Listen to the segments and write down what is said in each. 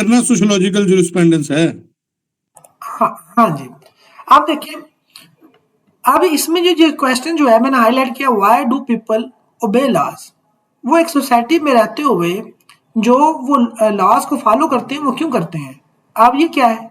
करना sociological jurisprudence है। हाँ हाँ जी, आप देखिए अब इसमें जो क्वेश्चन जो है मैंने हाईलाइट किया, व्हाई डू पीपल ओबे लॉज, वो एक सोसाइटी में रहते हुए जो वो लॉज को फॉलो करते हैं वो क्यों करते हैं। अब ये क्या है,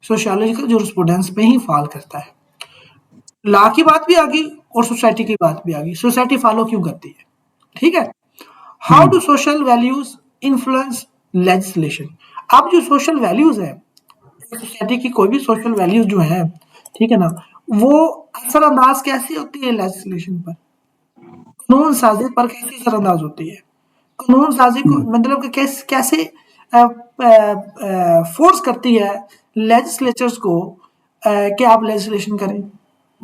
सोशियोलॉजिकल जूरिस्प्रूडेंस में ही फॉल करता है। लॉ की बात भी आ गई और सोसाइटी की बात भी आ गई, सोसाइटी फॉलो क्यों करती है, ठीक है। How do social values influence legislation. अब जो सोशल वैल्यूज है, सोसाइटी की कोई भी सोशल वैल्यूज जो है, ठीक है ना, वो असरअंदाज कैसी होती है लेजिस्लेशन पर, कानून साजी पर कैसे असरअंदाज होती है। कानून साजी को मतलब कि कैसे फोर्स करती है लेजिस्लेचर्स को कि आप लेजिस्लेशन करें।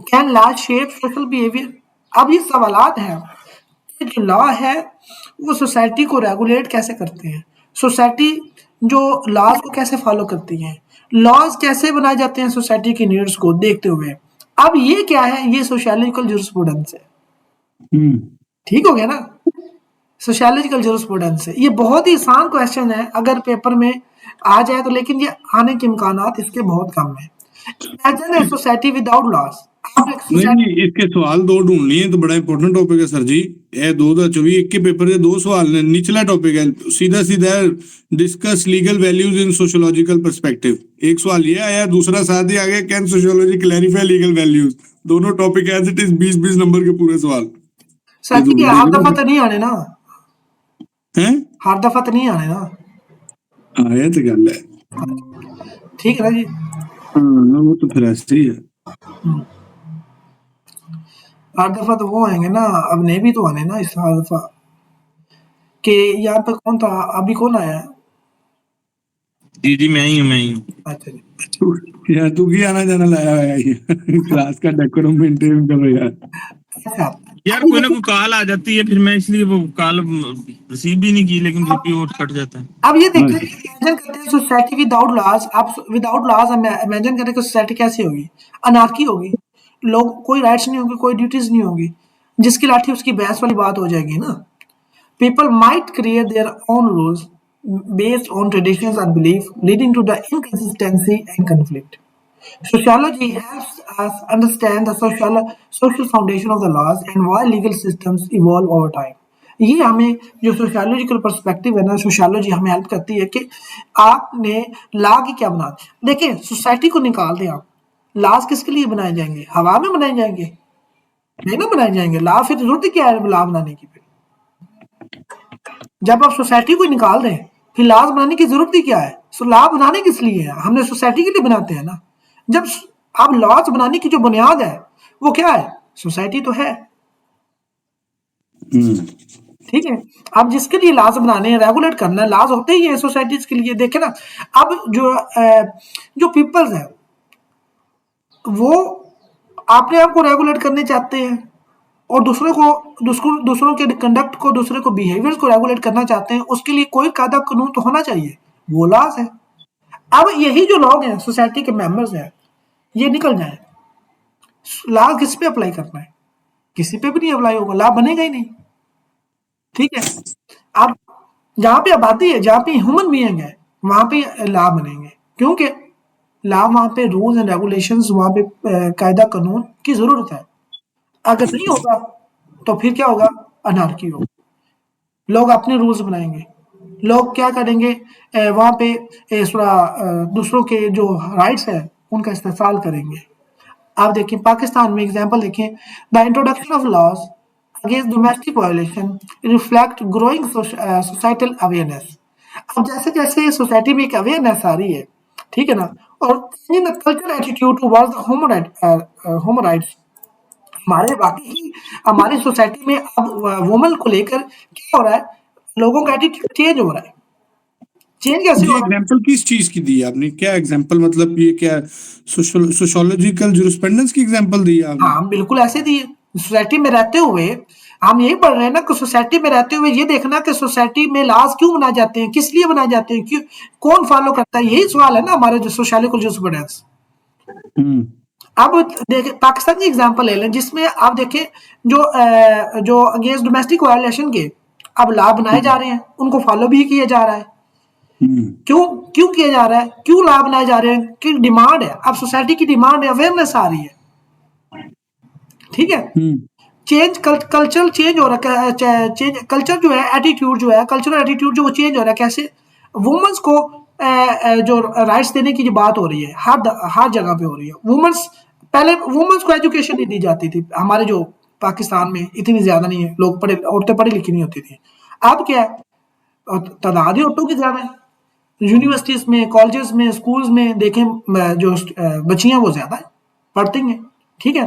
Can law shape social behaviour. अब ये सवालात हैं कि जो लॉ है वो सोसाइटी को रेगुलेट कैसे करते हैं, सोसाइटी जो लॉज को कैसे फॉलो करती है, लॉज कैसे बनाए जाते हैं सोसाइटी की नीड्स को देखते हुए। अब ये क्या है, ये सोशियोलॉजिकल जूरिस्प्रूडेंस है, ठीक हो गया ना। सोशियोलॉजिकल जूरिस्प्रूडेंस है, ये बहुत ही आसान क्वेश्चन है अगर पेपर में आ जाए तो, लेकिन ये आने के इम्कानात इसके बहुत कम है। Imagine a society without laws. आप एक नहीं सोसाइटी, इसके सवाल दो ढूंढ लिए तो बड़ा इंपॉर्टेंट टॉपिक है सर जी। ये 2024 एक के पेपर के दो सवाल ने, निचला टॉपिक है सीधा सीधा discuss legal values in sociological perspective. एक सवाल ये आया, दूसरा साथ ही आ गया can sociology clarify legal values. दोनों topic as it is 20-20 number के पूरे सवाल। ये सच तो की देख हर दफा लो तो नहीं आने ना, हैं। हर दफा तो नहीं आने ना, हाँ ये तो गल है। ठीक है ना जी। हाँ वो तो फिर ऐसे ही है। हर दफा तो वो आएंगे ना, अब नहीं भी तो आने ना इस हर दफा के। यहाँ पे कौन था अभी, कौन आया है? जी जी मैं ही हूँ। अच्छा जी, यार तू की आना जाना लाया हुआ है ये क्लास का डेकोरम मेंटेन करो यार। अच्छा यार कोई ना कोई कॉल आ जाती है, फिर मैं इसलिए वो कॉल रिसीव भी नहीं की, लेकिन फिर भी वो कट जाता है। अब ये देखिए, इमेजिन करते हैं सोसाइटी विदाउट लॉज। आप विदाउट लॉज इमेजिन करें कि सोसाइटी कैसी होगी, अनार्की होगी, लोग कोई राइट्स नहीं होंगे, कोई ड्यूटीज नहीं होंगी, जिसकी लाठी उसकी भैंस वाली बात हो जाएगी ना। People might create their own rules based on traditions and belief, leading to the inconsistency and conflict. Sociology helps us understand the social foundation of the laws and why legal systems evolve over time. ये हमें जो sociological perspective है ना, sociology हमें help करती है कि आपने लॉ की क्या बना। देखिए सोसाइटी को निकाल दें आप, लॉज किसके लिए बनाए जाएंगे, हवा में बनाए जाएंगे, नहीं ना बनाए जाएंगे लॉ। फिर जरूरत क्या है लॉ बनाने की, फिर जब आप सोसाइटी को निकाल दें फिर लॉज बनाने की जरूरत ही क्या है। सो लॉ बनाने किस लिए है, हमने सोसाइटी के लिए बनाते हैं ना। जब आप लॉज बनाने की जो बुनियाद है वो क्या है, सोसाइटी तो है, ठीक है। अब जिसके लिए लॉज बनाने हैं, रेगुलेट करना है, लॉज होते ही है सोसाइटीज के लिए। देखे ना, अब जो पीपल्स है वो अपने आप को रेगुलेट करने चाहते हैं और दूसरों के कंडक्ट को, दूसरे को बिहेवियर को रेगुलेट करना चाहते हैं। उसके लिए कोई कायदा कानून तो होना चाहिए, वो लॉज है। अब यही जो लोग हैं सोसाइटी के मेंबर्स हैं, ये निकल जाए, लॉ किस पे अप्लाई करना है, किसी पे भी नहीं अप्लाई होगा, लॉ बनेगा ही नहीं, ठीक है। अब जहाँ पे आबादी है, जहाँ पे ह्यूमन बीइंग है, वहां पे लॉ बनेंगे, क्योंकि लॉ वहां पे रूल्स एंड रेगुलेशंस, वहां पे कायदा कानून की जरूरत है। अगर नहीं होगा तो फिर क्या होगा, अनार्की होगा, लोग अपने रूल्स बनाएंगे, लोग क्या करेंगे, वहां पे दूसरों के जो राइट्स है उनका इस्तेमाल करेंगे। आप देखिए पाकिस्तान में एग्जांपल देखें, the introduction of laws against domestic violation reflect growing societal awareness. अब जैसे जैसे सोसाइटी में एक अवेयरनेस आ रही है, ठीक है ना, और in the cultural attitude towards human rights, हमारे वाकई ही हमारी सोसाइटी में अब वुमन को लेकर क्या हो रहा है, लोगों का एटीट्यूड चेंज हो रहा है। चेंज कैसे ये हो रहा है, एग्जांपल किस चीज की दी आपने, क्या एग्जांपल, मतलब ये क्या सोशियोलॉजिकल जूरिस्प्रूडेंस की एग्जांपल दी आपने? हाँ बिल्कुल ऐसे दी है। सोसाइटी में रहते हुए हम यही पढ़ रहे हैं ना कि सोसाइटी में रहते हुए ये देखना कि सोसाइटी में लॉज क्यों बनाए जाते हैं, किस लिए बनाए जाते हैं, क्यों, कौन फॉलो करता है, यही सवाल है ना हमारे जो सोशियोलॉजिकल जूरिस्प्रूडेंस। अब देखिए पाकिस्तान की एग्जांपल ले लें, जिसमें आप देखें जो अगेंस्ट डोमेस्टिक वायलेशन के अब लॉ बनाए जा रहे हैं, उनको फॉलो भी किया जा रहा है। क्यों क्यों किया जा रहा है, क्यों लाभ लाए जा रहे हैं, कि डिमांड है, अब सोसाइटी की डिमांड है, अवेयरनेस आ रही है, ठीक है। चेंज कल्चरल चेंज हो रहा है, चेंज कल्चर जो है, एटीट्यूड जो है, कल्चरल एटीट्यूड जो चेंज हो रहा है, कैसे वुमेन्स को जो राइट्स देने की जो बात हो रही है, हर जगह पे हो रही है। वुमेन्स, पहले वुमेन्स को एजुकेशन नहीं दी जाती थी, हमारे जो पाकिस्तान में इतनी ज्यादा नहीं है, लोग पढ़े, औरतें पढ़ी लिखी नहीं होती थी। अब क्या है, तादाद ही औरतों की ज्यादा है, यूनिवर्सिटीज में, कॉलेजेस में, स्कूल्स में देखें, जो बच्चियां वो ज्यादा है, पढ़ती हैं, ठीक है।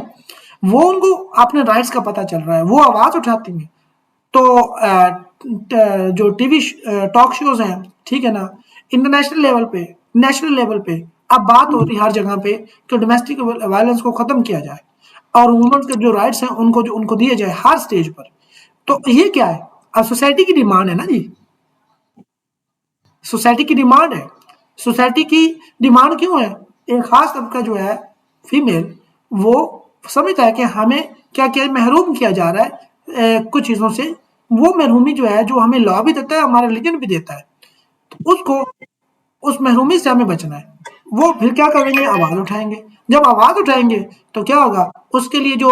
वो उनको अपने राइट्स का पता चल रहा है, वो आवाज उठाती हैं। तो जो टीवी टॉक शोज हैं, ठीक है ना, इंटरनेशनल लेवल पे, नेशनल लेवल पे अब बात हो रही है हर जगह पे कि डोमेस्टिक वायलेंस को खत्म किया जाए और वुमेन्स के जो राइट्स हैं उनको दिए जाए हर स्टेज पर। तो ये क्या है, अब सोसाइटी की डिमांड है ना जी, सोसाइटी की डिमांड है। सोसाइटी की डिमांड क्यों है, एक खास तबका जो है फीमेल, वो समझता है कि हमें क्या क्या महरूम किया जा रहा है कुछ चीज़ों से। वो महरूमी जो है, जो हमें लॉ भी देता है, हमारा रिलीजन भी देता है, तो उसको, उस महरूमी से हमें बचना है। वो फिर क्या करेंगे, आवाज़ उठाएंगे। जब आवाज़ उठाएंगे तो क्या होगा, उसके लिए जो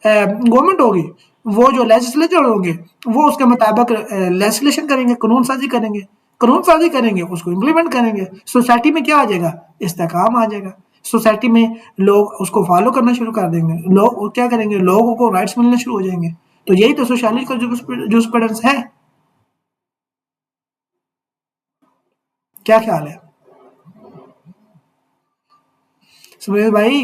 गवर्नमेंट होगी, वो जो लेजिस्लेचर होंगे, वो उसके मुताबिक लेजिस्लेशन करेंगे, कानून साजी करेंगे, कानून साजी करेंगे, उसको इम्प्लीमेंट करेंगे। सोसाइटी में क्या आ जाएगा, इस्तेकाम आ जाएगा। सोसाइटी में लोग उसको फॉलो करना शुरू कर देंगे, लोग क्या करेंगे, लोगों को राइट्स मिलने शुरू हो जाएंगे। तो यही तो सोशलिस्ट का जूस्प्रूडेंस है। क्या ख्याल है सुमेश भाई?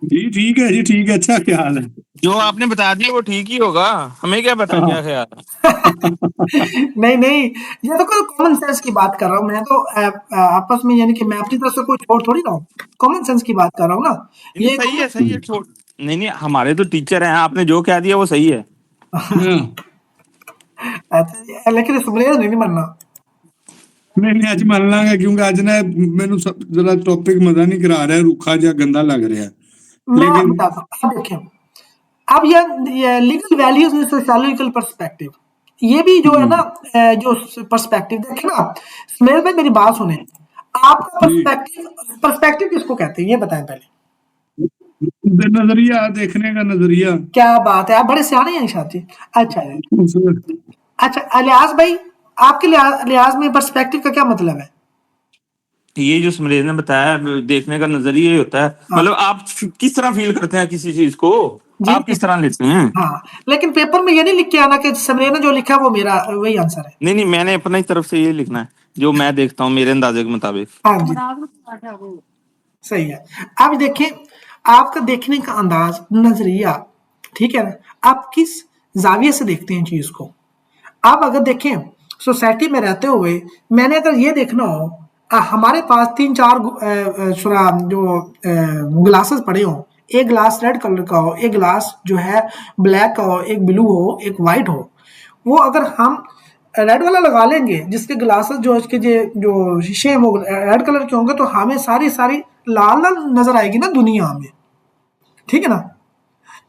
जी ठीक है, जी ठीक है, अच्छा ख्याल है। जो आपने बता दिया वो ठीक ही होगा, हमें क्या पता क्या ख्याल है। नहीं नहीं, ये तो कोई कॉमन सेंस की बात कर रहा हूँ मैं तो, आपस में, यानी कि मैं अपनी तरफ से कोई छोड़ थोड़ी रहा हूँ, कॉमन सेंस की बात कर रहा हूँ ना। नहीं, ये सही है, सही है, छोड़। नहीं नहीं, हमारे तो टीचर हैं, आपने जो कह दिया वो सही है। हाँ। अच्छा, लेकिन सुमेश नहीं बनना। नहीं नहीं, ਅੱਜ ਮੰਨ ਲਾਂਗੇ क्योंकि ਅੱਜ ना ਮੈਨੂੰ जरा टॉपिक मजा नहीं करा रहा है, रूखा ਜਾਂ गंदा लग रहा है। मैं लेकिन बताता हूँ, अब देखें, अब ये legal values in sociological perspective, ये भी जो है ना, जो पर्सपेक्टिव देखें ना, सुमेश भाई मेरी बात सुने, आपका पर्सपेक्टिव, पर्सपेक्टिव किसको कहते हैं ये बताएं पहले। नजरिया, देखने का नजरिया। क्या बात है, आप बड़े सियाने हैं निशात जी। अच्छा है, अच्छा अलियास भाई, आपके लिहाज में पर्सपेक्टिव का क्या मतलब है? ये जो समरेश ने बताया, देखने का नजरिया ही होता है, हाँ मतलब आप किस तरह फील करते हैं किसी चीज को, जी, आप किस तरह लेते हैं। हाँ, लेकिन पेपर में ये नहीं लिख के आना कि समरेश ने जो लिखा है वो मेरा वही आंसर है। नहीं नहीं, मैंने अपनी तरफ से ये लिखना है जो मैं देखता हूँ मेरे अंदाजे के मुताबिक। हाँ जी, सही है। अब देखिए, आपका देखने का अंदाज, नजरिया, ठीक है ना, आप किस जाविये से देखते हैं चीज को। आप अगर देखें, सोसाइटी में रहते हुए मैंने अगर ये देखना हो, हमारे पास 3-4 जो ग्लासेस पड़े हों, एक ग्लास रेड कलर का हो, एक ग्लास जो है ब्लैक का हो, एक ब्लू हो, एक वाइट हो, वो अगर हम रेड वाला लगा लेंगे, जिसके ग्लासेस जो इसके जो शीशे हैं वो रेड कलर के होंगे, तो हमें सारी सारी लाल लाल नजर आएगी ना दुनिया हमें, ठीक है ना।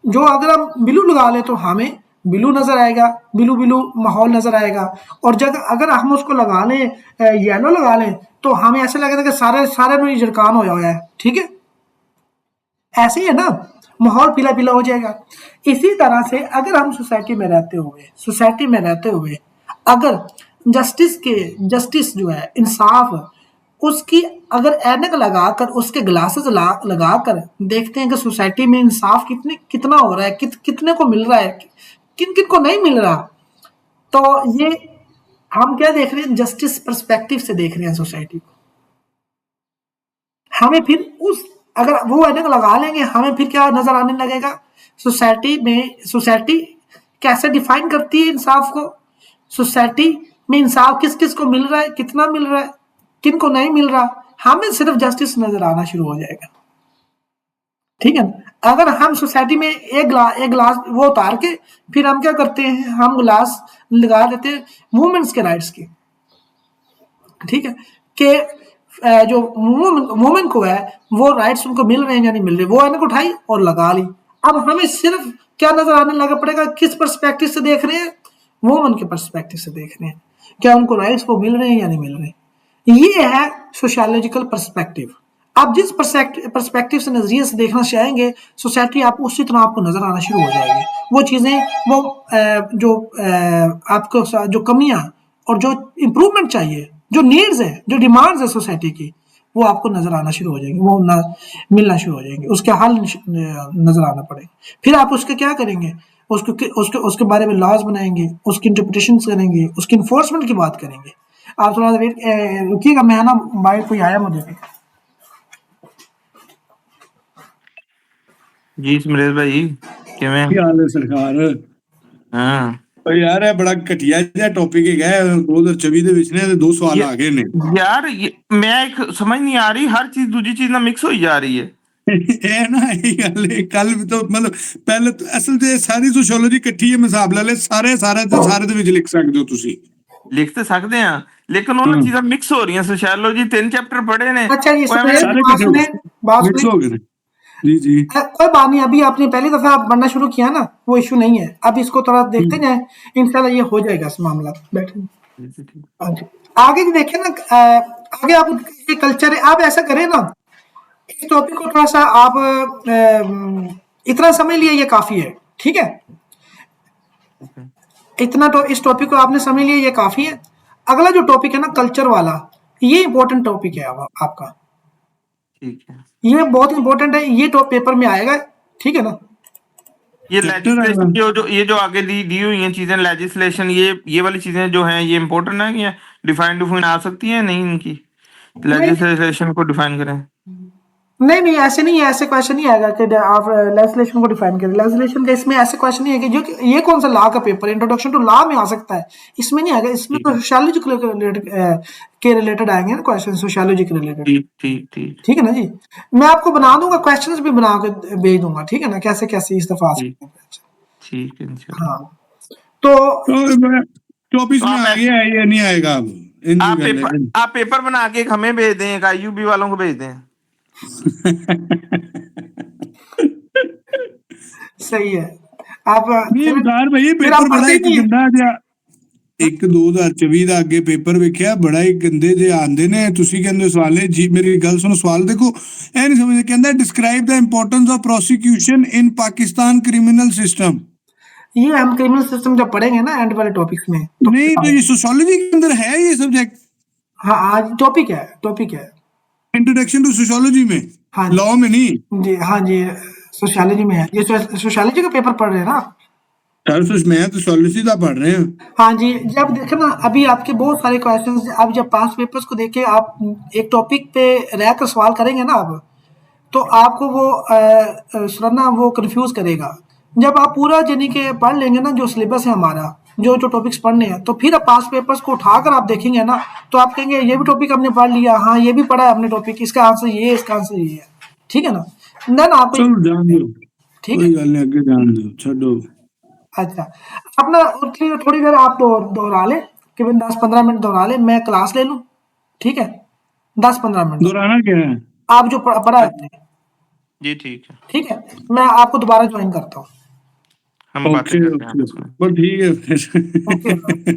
जो अगर हम ब्लू लगा ले तो हमें ब्लू नजर आएगा, ब्लू ब्लू माहौल नजर आएगा। और जब अगर हम उसको लगा लें, येलो लगा लें, तो हमें ऐसे लगेगा कि सारे सारे में झरकान हो हुआ है, ठीक है। ऐसे ही है ना, माहौल पीला पीला हो जाएगा। इसी तरह से अगर हम सोसाइटी में रहते हुए अगर जस्टिस जो है, इंसाफ, उसकी अगर ऐनक लगाकर, उसके ग्लासेस लगाकर देखते हैं कि सोसाइटी में इंसाफ कितना हो रहा है, कितने को मिल रहा है, किन किन को नहीं मिल रहा, तो ये हम क्या देख रहे हैं, जस्टिस पर्सपेक्टिव से देख रहे हैं सोसाइटी को। हमें फिर उस, अगर वो ऐनक लगा लेंगे, हमें फिर क्या नजर आने लगेगा, सोसाइटी कैसे डिफाइन करती है इंसाफ को, सोसाइटी में इंसाफ किस किस को मिल रहा है, कितना मिल रहा है, किन को नहीं मिल रहा, हमें सिर्फ जस्टिस नजर आना शुरू हो जाएगा, ठीक है। अगर हम सोसाइटी में एक गिलास वो उतार के फिर हम क्या करते हैं, हम गिलास लगा देते हैं वुमेन्स के राइट्स की, ठीक है, कि जो वुमेन को है वो राइट्स उनको मिल रहे हैं या नहीं मिल रहे, वो ऐनक उठाई और लगा ली। अब हमें सिर्फ क्या नजर आने लगा पड़ेगा, किस पर्सपेक्टिव से देख रहे हैं, वुमेन के पर्सपेक्टिव से देख रहे हैं। क्या उनको राइट्स वो मिल रहे हैं या नहीं मिल रहे। ये है सोशियोलॉजिकल पर्सपेक्टिव। आप जिस पर्सपेक्टिव से नजरिए से देखना चाहेंगे सोसाइटी आपको उसी तरह आपको नजर आना शुरू हो जाएगी। वो चीजें वो जो आपको जो कमियां और जो इम्प्रूवमेंट चाहिए, जो नीड्स है, जो डिमांड्स है सोसाइटी की, वो आपको नजर आना शुरू हो जाएंगे, वो मिलना शुरू हो जाएंगे, उसके हल नजर आना पड़ेंगे। फिर आप उसके क्या करेंगे, उसके बारे में लॉज बनाएंगे, उसकी इंटरप्रिटेशन करेंगे, उसकी इन्फोर्समेंट की बात करेंगे। आप थोड़ा सा वेट रुकिएगा, मैं ना बाहर कोई आया मुझे। जी समरेश भाई किवें? ਕੀ ਹਾਲ ਹੈ ਸਰਕਾਰ? हाँ ਓ ਯਾਰ ਇਹ ਬੜਾ ਘਟੀਆ ਜਿਹਾ ਟੌਪਿਕ ਹੈਗਾ 2024 ਦੇ ਵਿੱਚ ਨੇ ਤੇ ਦੋ ਸਵਾਲ ਆ ਗਏ ਨੇ। यार मैं एक समझ नहीं आ रही, हर चीज दूसरी चीज ना मिक्स हो जा रही है। ਇਹ ਨਾ ਇਹ ਗੱਲ ਕੱਲ ਵੀ ਤਾਂ ਮਤਲਬ ਪਹਿਲੇ ਅਸਲ ਤੇ ਸਾਰੀ ਸੋਸ਼ੀਓਲੋਜੀ ਇਕੱਠੀ ਹੈ, ਹਿਸਾਬ ਲਾ ਲੈ ਸਾਰੇ ਦੇ ਵਿੱਚ ਲਿਖ ਸਕਦੇ ਹੋ ਤੁਸੀਂ। लिख तो सकते हैं लेकिन उन्होंने चीजें मिक्स हो रही हैं। सोशियोलॉजी 3 चैप्टर पढ़े ने। अच्छा जी, वो हमें- सारे बात सुने, बात मिक्स सुने। हो गए ने। जी जी कोई बात नहीं, अभी आपने पहली दफा पढ़ना शुरू किया ना, वो इशू नहीं है, अब इसको थोड़ा देखते जाए, इंशाल्लाह ये हो जाएगा इस मामला। बैठे हाँ जी। आगे भी देखें ना, आगे आप ये कल्चर है, आप ऐसा करें ना, इस टॉपिक को थोड़ा सा आप इतना समझ लिया, ये काफी है, ठीक है। इतना तो इस टॉपिक को आपने समझ लिया, ये काफी है। अगला जो टॉपिक है ना कल्चर वाला, ये इंपॉर्टेंट टॉपिक है आपका, ठीक है। ये बहुत इंपॉर्टेंट है, ये तो पेपर में आएगा, ठीक है ना। ये Chapter लेजिस्लेशन आएगा। ये जो आगे दी हुई हैं चीजें, लेजिस्लेशन ये वाली चीजें जो हैं ये इंपॉर्टेंट है कि डिफाइन आ सकती है नहीं, इनकी लेजिस्लेशन को डिफाइन करें। नहीं ऐसे नहीं है, ऐसे क्वेश्चन नहीं आएगा कि आप लेजिस्लेशन को डिफाइन करें। लेजिस्लेशन का इसमें ऐसे क्वेश्चन नहीं है कि जो ये कौन सा लॉ का पेपर, इंट्रोडक्शन टू लॉ में आ सकता है, इसमें नहीं आएगा। इसमें तो सोशियोलॉजी के रिलेटेड आएंगे ना क्वेश्चन, सोशियोलॉजी के रिलेटेड। ठीक है ना जी, मैं आपको बना दूंगा, क्वेश्चंस भी बना के भेज दूंगा, ठीक है ना, कैसे कैसे इस दफा आ सकते हैं। ठीक है। हाँ तो टॉपिक में आ गया है, ये नहीं आएगा अब। आप पेपर बना के हमें भेज दें, आईयूबी वालों को भेज दें। सही है। आप ਨਹੀਂ ਉਦਾਰ ਭਈ ਪੇਪਰ ਬੜਾ ਇੱਕ ਗੰਦਾ ਜਿਹਾ, ਇੱਕ 2024 ਦਾ ਅੱਗੇ ਪੇਪਰ ਵੇਖਿਆ, ਬੜਾ ਹੀ ਗੰਦੇ ਜਿਹੇ ਆਂਦੇ ਨੇ। ਤੁਸੀਂ ਕਹਿੰਦੇ ਸਵਾਲੇ ਜੀ, ਮੇਰੀ ਗੱਲ ਸੁਣੋ, ਸਵਾਲ ਦੇਖੋ, ਇਹ ਨਹੀਂ ਸਮਝਦੇ। ਕਹਿੰਦਾ describe the importance of prosecution in Pakistan criminal system. ये हम क्रिमिनल सिस्टम जब पढ़ेंगे ना एंड वाले टॉपिक्स में तो नहीं तो ये सोशियोलॉजी के अंदर है ये सब्जेक्ट। हाँ आज टॉपिक है इंट्रोडक्शन टू सोशियोलॉजी में, हाँ लॉ में नहीं जी। हाँ जी सोशियोलॉजी में है ये, सोशियोलॉजी का पेपर पढ़ रहे हैं ना सर। मैं तो सोशियोलॉजी का पढ़ रहे हैं। हाँ जी। जब देखे ना अभी आपके बहुत सारे क्वेश्चंस, अब जब पास पेपर्स को देखे आप एक टॉपिक पे रहकर सवाल करेंगे ना अब, तो आपको वो सरना वो कंफ्यूज करेगा। जब आप पूरा यानी कि पढ़ लेंगे ना जो सिलेबस है हमारा, जो टॉपिक्स पढ़ने हैं, तो फिर आप पास पेपर्स को उठाकर आप देखेंगे ना, तो आप कहेंगे ये भी टॉपिक हमने पढ़ लिया, हाँ ये भी पढ़ा है हमने टॉपिक, इसका आंसर ये है, इसका आंसर ये है, ठीक है ना। देन आपको ठीक है, गल आगे जान दो, छोड़ो। अच्छा अपना थोड़ी देर आप दोहरा ले, केवल 10-15 मिनट दोहरा ले, मैं क्लास ले लूँ, ठीक है। 10-15 मिनट दोहराना क्या है? आप जो पढ़ा है जी ठीक है, मैं आपको दोबारा ज्वाइन करता हूँ। हम बातें करते हैं। ठीक है। ओके